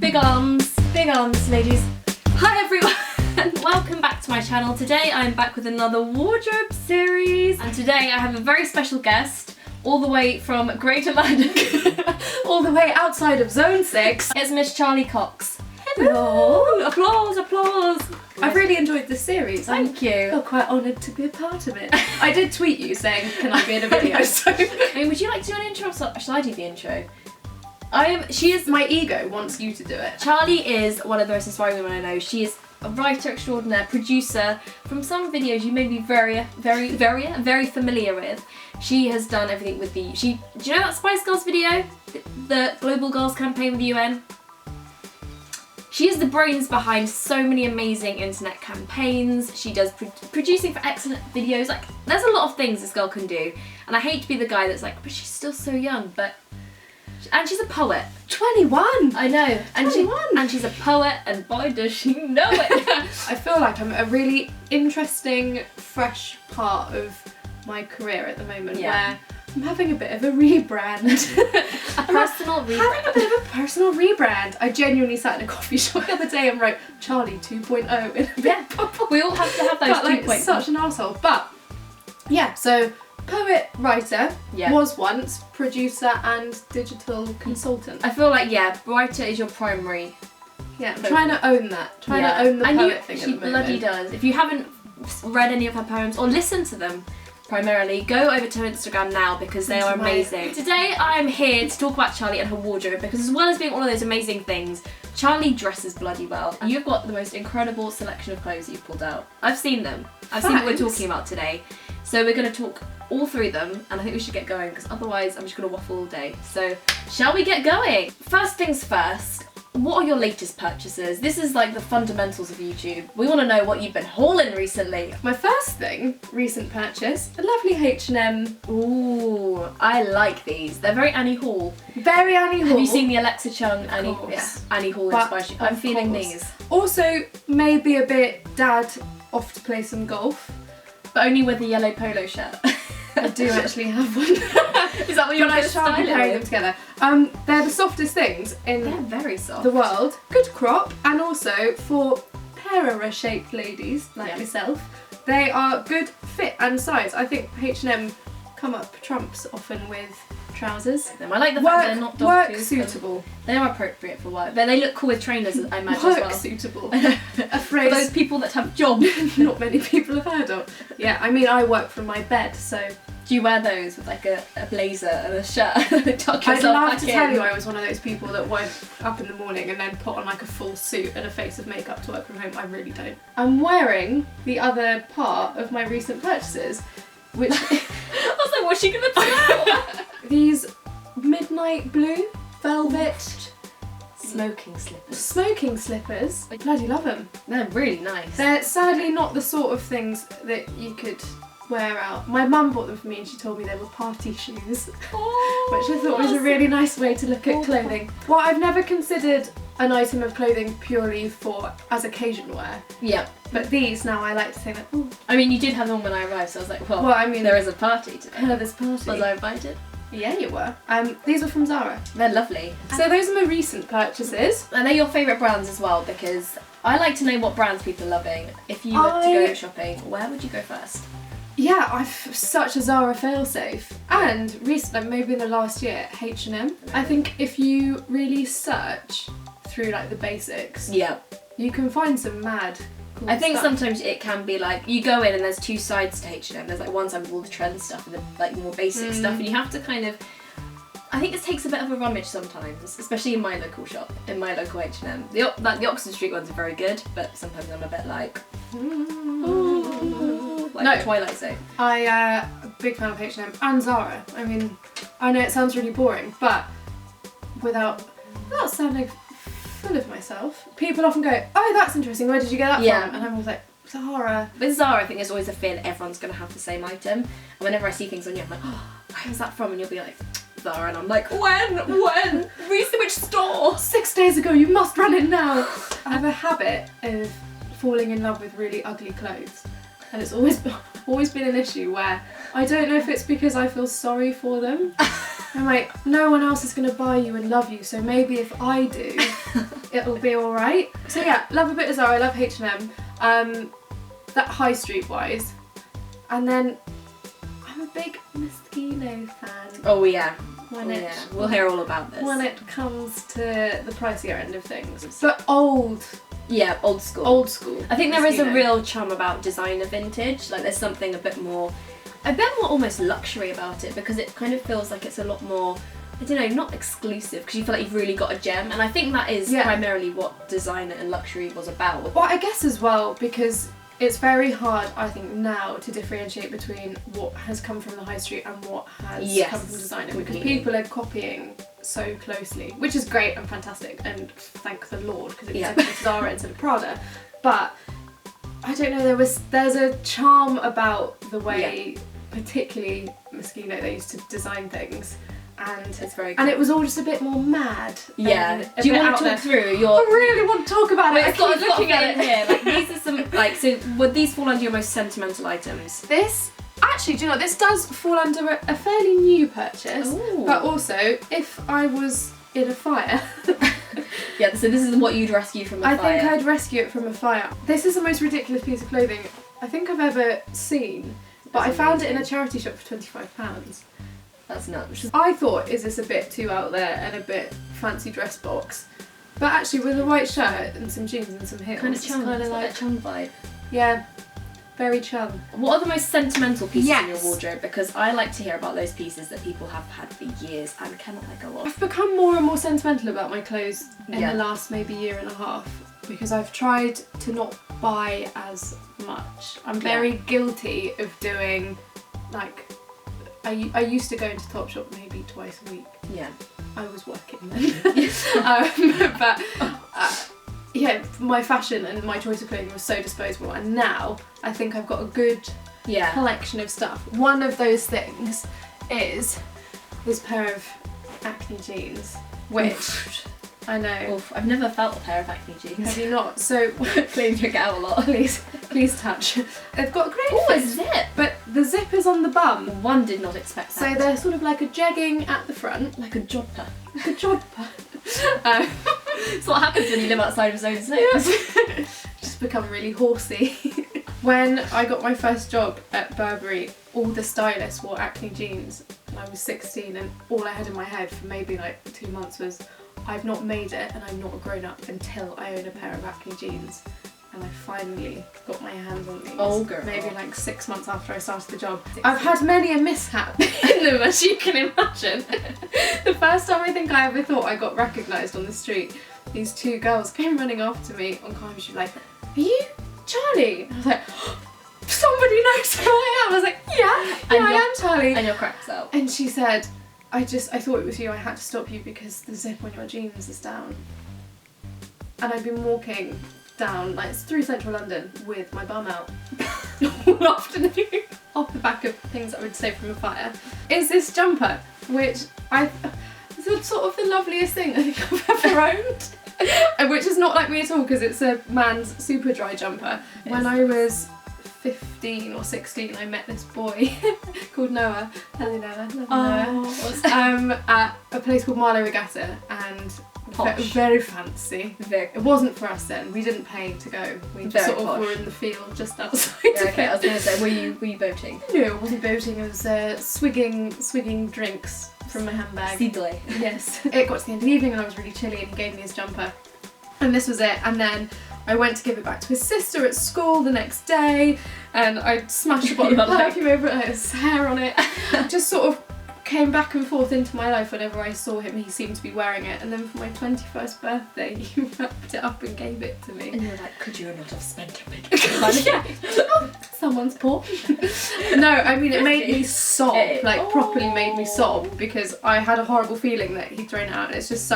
Big arms, ladies. Hi everyone, welcome back to my channel. Today I'm back with another wardrobe series, and today I have a very special guest, all the way from Greater London, all the way outside of Zone 6. It's Miss Charly Cox. Hello! Applause, applause! I've really enjoyed this series. Thank you. I feel quite honoured to be a part of it. I did tweet you saying, can I be in a video? So I mean, would you like to do an intro, or shall I do the intro? She is, my ego wants you to do it. Charly is one of the most inspiring women I know. She is a writer extraordinaire, producer. From some videos you may be very familiar with. She has done everything with the, do you know that Spice Girls video? The Global Girls campaign with the UN? She is the brains behind so many amazing internet campaigns. She does producing for excellent videos. Like, there's a lot of things this girl can do. And I hate to be the guy that's like, but she's still so young, and she's a poet. 21! I know. And 21! And she's a poet, and boy does she know it. I feel like I'm a really interesting, fresh part of my career at the moment, where I'm having a bit of a rebrand. A personal rebrand. Having a bit of a personal rebrand. I genuinely sat in a coffee shop the other day and wrote Charly 2.0 in a bit. We all have to have those 2.0. Like such an arsehole. But yeah, so poet, writer, was once producer and digital consultant. I feel like, writer is your primary. Yeah, I'm trying to own that. Trying to own the poet thing at the moment. She bloody does. If you haven't read any of her poems or listened to them, primarily, go over to her Instagram now because they are amazing. Today I'm here to talk about Charly and her wardrobe because as well as being all of those amazing things, Charly dresses bloody well. And you've got the most incredible selection of clothes you've pulled out. I've seen them. I've seen what we're talking about today. So we're going to talk all through them, and I think we should get going because otherwise I'm just going to waffle all day. So shall we get going? First things first, what are your latest purchases? This is like the fundamentals of YouTube. We want to know what you've been hauling recently. My first recent purchase, a lovely H&M. Ooh, I like these. They're very Annie Hall. Very Annie Hall. Have you seen the Alexa Chung Annie Hall inspiration? I'm feeling these. Also, maybe a bit dad off to play some golf. But only with a yellow polo shirt. I do actually have one. Is that what you're going to style pairing them together? They're the softest things in the world. Good crop, and also for pairer shaped ladies like myself, they are good fit and size. I think H&M come up trumps often with trousers. I like the fact they're not dog work suitable. They are appropriate for work, but they look cool with trainers, I imagine. Work as well. Suitable. A phrase for those people that have jobs not many people have heard of. Yeah, I mean, I work from my bed, so. Do you wear those with like a blazer and a shirt? I'd love to tell you I was one of those people that woke up in the morning and then put on like a full suit and a face of makeup to work from home. I really don't. I'm wearing the other part of my recent purchases, which I was like, what's she gonna do? These midnight blue velvet smoking slippers. Smoking slippers. I bloody love them. They're really nice. They're sadly not the sort of things that you could wear out. My mum bought them for me and she told me they were party shoes, which I thought was a really nice way to look at clothing. Well, I've never considered an item of clothing purely as occasion wear. Yeah. But these now I like to say that, ooh. I mean, you did have them when I arrived, so I was like, well I mean, there is a party today. This party. Was I invited? Yeah, you were. These were from Zara. They're lovely. So those are my recent purchases. And they're your favourite brands as well, because I like to know what brands people are loving. If you were to go shopping, where would you go first? Yeah, I've such a Zara failsafe. And recently, maybe in the last year, H&M. I think if you really search through like the basics, you can find some mad cool I think stuff. Sometimes it can be like, you go in and there's two sides to H&M. There's like one side with all the trend stuff and the like more basic stuff, and you have to kind of, I think it takes a bit of a rummage sometimes, especially in my local shop, in my local H&M. The Oxford Street ones are very good, but sometimes I'm a bit like, like Twilight Zone. I'm a big fan of H&M and Zara. I mean, I know it sounds really boring, but without sounding full of myself, people often go, oh, that's interesting, where did you get that from? And I'm always like, Zara. With Zara, I think there's always a fear that everyone's going to have the same item. And whenever I see things on you, I'm like, oh, where was that from? And you'll be like, Zara. And I'm like, when? Which store? 6 days ago, you must run in now. I have a habit of falling in love with really ugly clothes. And it's always been an issue where I don't know if it's because I feel sorry for them I'm like, no one else is going to buy you and love you, so maybe if I do, it'll be alright. So yeah, love a bit of Zara, I love H&M, that high street wise. And then I'm a big Moschino fan. Oh yeah. We'll hear all about this. When it comes to the pricier end of things. But old. Yeah, old school. Old school. I think there is a real charm about designer vintage. Like there's something a bit more almost luxury about it, because it kind of feels like it's a lot more, I don't know, not exclusive, because you feel like you've really got a gem. And I think that is primarily what designer and luxury was about. Well, I guess as well, because it's very hard, I think, now to differentiate between what has come from the high street and what has come from designer, because people are copying so closely, which is great and fantastic, and thank the Lord, because it's Zara instead of Prada. But I don't know, there's a charm about the way, particularly Moschino, they used to design things. And it's very good. And it was all just a bit more mad. Yeah. Do you want to talk through your... I really want to talk about it. I keep looking at it here. Like these are some, like, so would these fall under your most sentimental items? This, actually, do you know, this does fall under a fairly new purchase. Ooh. But also, if I was in a fire... Yeah, so this is what you'd rescue from a fire. I think I'd rescue it from a fire. This is the most ridiculous piece of clothing I think I've ever seen. But I found it in a charity shop for £25. That's nuts. I thought, is this a bit too out there and a bit fancy dress box? But actually, with a white shirt and some jeans and some heels, kind of chum, kind of like a chum vibe. Yeah, very chum. What are the most sentimental pieces in your wardrobe? Because I like to hear about those pieces that people have had for years and cannot let go of. I've become more and more sentimental about my clothes in the last maybe year and a half, because I've tried to not buy as much. I'm very guilty of doing, like, I used to go into Topshop maybe twice a week. Yeah. I was working then. But yeah, my fashion and my choice of clothing was so disposable, and now I think I've got a good collection of stuff. One of those things is this pair of Acne jeans, which I know. Oof, I've never felt a pair of Acne jeans. Have you not? So clean your out a lot. Please touch. They've got great a zip. But the zip is on the bum. One did not expect that. So they're sort of like a jegging at the front. Like a jodhpur. Like a jodhpur. It's what happens when you live outside of his own state. Just become really horsey. When I got my first job at Burberry, all the stylists wore Acne jeans, and I was 16, and all I had in my head for maybe like 2 months was, I've not made it and I'm not a grown up until I own a pair of Acne jeans. And I finally got my hands on these. Oh girl. Maybe like 6 months after I started the job. I've had many a mishap in them, as you can imagine. The first time I think I ever thought I got recognised on the street, these two girls came running after me on camera. She was like, "Are you Charlie?" And I was like, "Somebody knows who I am." I was like, yeah, I am Charlie. And your cracks out. And she said, I thought it was you. I had to stop you because the zip on your jeans is down. And I've been walking down, like, through central London with my bum out all afternoon off the back of things I would save from a fire. Is this jumper, which it's sort of the loveliest thing I think I've ever owned. Which is not like me at all, because it's a man's super dry jumper. When I was 15 or 16, I met this boy called Noah. Hello Noah, love Noah. At a place called Marlow Regatta, and very fancy. It wasn't for us then. We didn't pay to go. We sort of were in the field just outside. Yeah, okay, I was going to say, were you boating? No, it wasn't boating. It was swigging drinks from my handbag. Sidley. Yes. It got to the end of the evening and I was really chilly, and he gave me his jumper. And this was it. And then I went to give it back to his sister at school the next day, and I smashed a bottle of perfume over it, and his hair on it. Just sort of came back and forth into my life whenever I saw him. He seemed to be wearing it, and then for my 21st birthday he wrapped it up and gave it to me. And you were like, could you not have spent a bit of money? Yeah. Someone's poor. No, I mean, it made me sob, properly made me sob, because I had a horrible feeling that he'd thrown it out, and it's just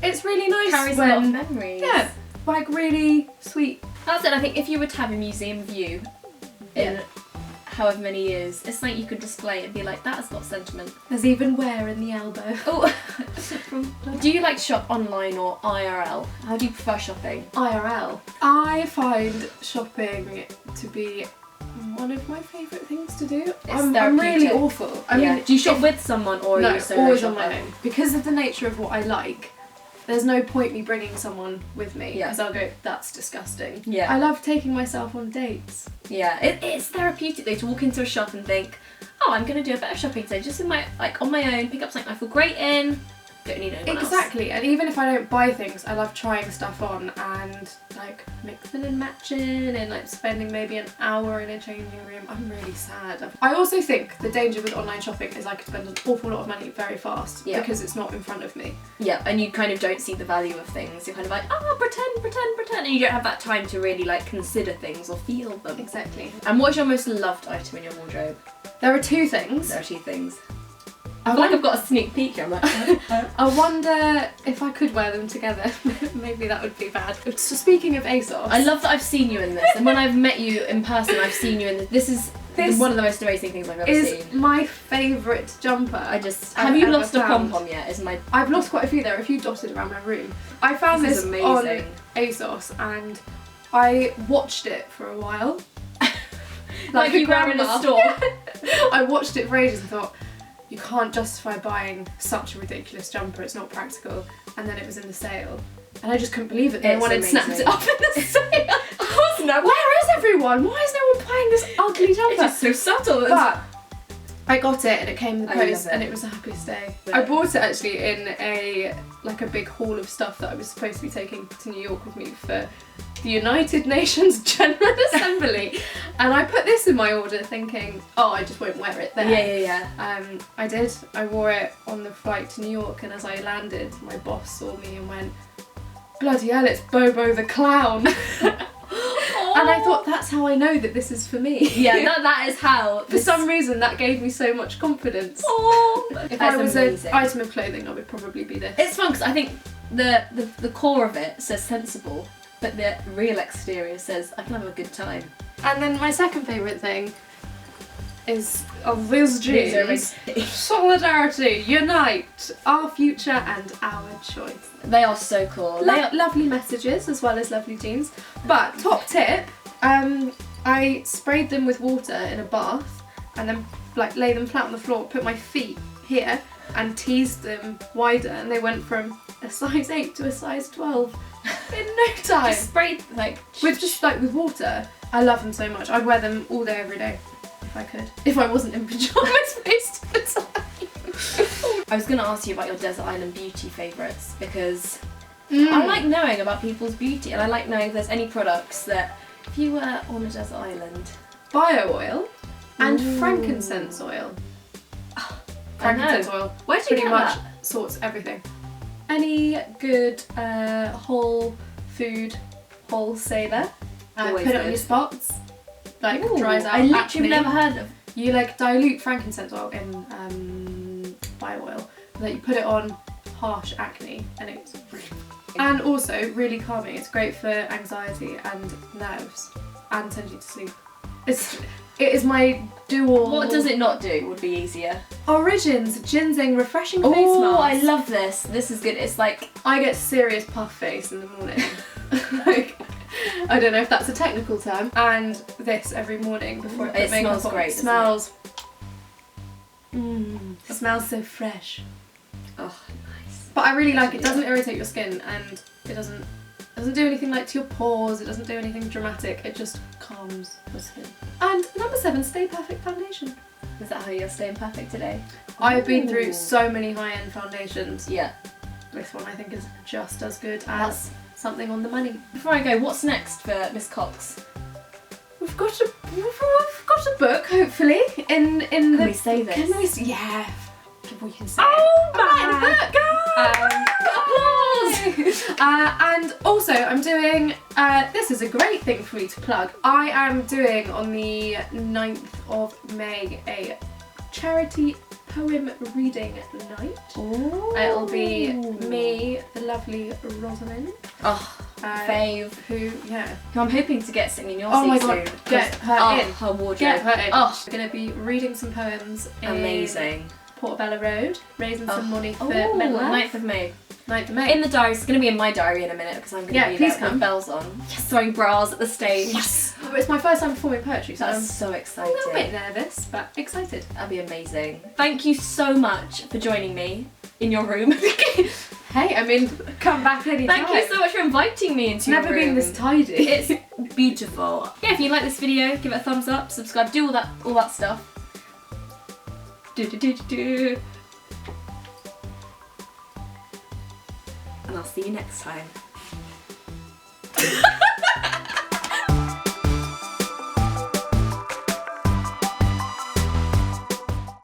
it's really nice. Carries a lot of memories. Yeah, like really sweet. That's it. I think if you were to have a museum of you in however many years, it's like you could display and be like, that has got sentiment. There's even wear in the elbow. Oh. Do you like to shop online or IRL? How do you prefer shopping? IRL. I find shopping to be one of my favourite things to do. It's I'm really awful. I mean, do you shop with someone or are you solo always shopper? on my own. Because of the nature of what I like, there's no point me bringing someone with me because I'll go, that's disgusting. Yeah. I love taking myself on dates. Yeah, it's therapeutic though to walk into a shop and think, oh, I'm gonna do a bit of shopping today, just in my on my own, pick up something I feel great in. Don't need anyone else. Exactly, and even if I don't buy things, I love trying stuff on and like mixing and matching and like spending maybe an hour in a changing room. I'm really sad. I also think the danger with online shopping is I could spend an awful lot of money very fast because it's not in front of me. Yeah, and you kind of don't see the value of things. You're kind of like, pretend, and you don't have that time to really like consider things or feel them. Exactly. And what's your most loved item in your wardrobe? There are two things. I feel like I've got a sneak peek here. I'm like, I wonder if I could wear them together. Maybe that would be bad. So speaking of ASOS, I love that I've seen you in this, and when I've met you in person, I've seen you in this. This is one of the most amazing things I've ever seen. Is my favourite jumper. Have you lost a pom-pom yet? I've lost quite a few. There are a few dotted around my room. I found this on ASOS and I watched it for a while. like you were in a store. I watched it for ages and thought, you can't justify buying such a ridiculous jumper, it's not practical. And then it was in the sale. And I just couldn't believe it. No one had snapped it up in the sale. Where is everyone? Why is no one buying this ugly jumper? It's so subtle. But I got it and it came in the post and it was the happiest day. I bought it actually in a big haul of stuff that I was supposed to be taking to New York with me for the United Nations General Assembly. And I put this in my order thinking, oh, I just won't wear it there. Yeah. I did. I wore it on the flight to New York and as I landed, my boss saw me and went, bloody hell, it's Bobo the Clown. And I thought, that's how I know that this is for me. Yeah, that is how. For some reason, that gave me so much confidence. If I was an item of clothing, I would probably be this. It's fun because I think the core of it says sensible, but the real exterior says I can have a good time. And then my second favourite thing is these jeans. Solidarity, unite, our future and our choice. They are so cool. Lovely messages as well as lovely jeans. But top tip, I sprayed them with water in a bath and then like lay them flat on the floor, put my feet here and teased them wider and they went from a size 8 to a size 12 in no time. Just sprayed with water. I love them so much. I'd wear them all day every day. If I could. If I wasn't in pyjamas most of the time. I was going to ask you about your desert island beauty favourites because I like knowing about people's beauty and I like knowing if there's any products that if you were on a desert island. Bio oil and frankincense oil. Frankincense oil. Where do you get that? Sorts everything. Any good whole food wholesaler. Put it on your spots. Dries out. I literally never heard of. You dilute frankincense oil in bio oil. Then you put it on harsh acne, and it's and also really calming. It's great for anxiety and nerves, and sends you to sleep. It is my dual. What does it not do? Would be easier. Origins ginseng refreshing face mask. Oh, I love this. This is good. It's like I get serious puff face in the morning. I don't know if that's a technical term. And this every morning before I put makeup on. Smells great. It smells so fresh. Oh, nice. But I really like it. It doesn't irritate your skin and it doesn't do anything to your pores. It doesn't do anything dramatic. It just calms your skin. And number 7, Stay Perfect foundation. Is that how you're staying perfect today? I've been through so many high-end foundations. Yeah. This one I think is just as good as something on the money. Before I go, what's next for Miss Cox? We've got a book, hopefully, in Can we say this? Can we? Yeah. We can say Oh my book! And also, I'm doing. This is a great thing for me to plug. I am doing on the 9th of May a charity poem reading night. Ooh. It'll be me, the lovely Rosalind. Fave. Who I'm hoping to get sitting in your seat seat my god, soon. get her in. Her wardrobe. Get her in. Oh. I'm going to be reading some poems Amazing. in Portobello Road, raising some money for mental mental health. 9th of May. 9th of May. In the diary. It's going to be in my diary in a minute because I'm going to be there with bells on. Yes, throwing bras at the stage. Yes. Oh, it's my first time performing poetry, so I'm so excited. A little bit nervous, but excited. That'll be amazing. Thank you so much for joining me in your room. Hey, I mean, come back anytime. Thank you so much for inviting me into your room. Never been this tidy. It's beautiful. Yeah, if you like this video, give it a thumbs up, subscribe, do all that stuff. And I'll see you next time.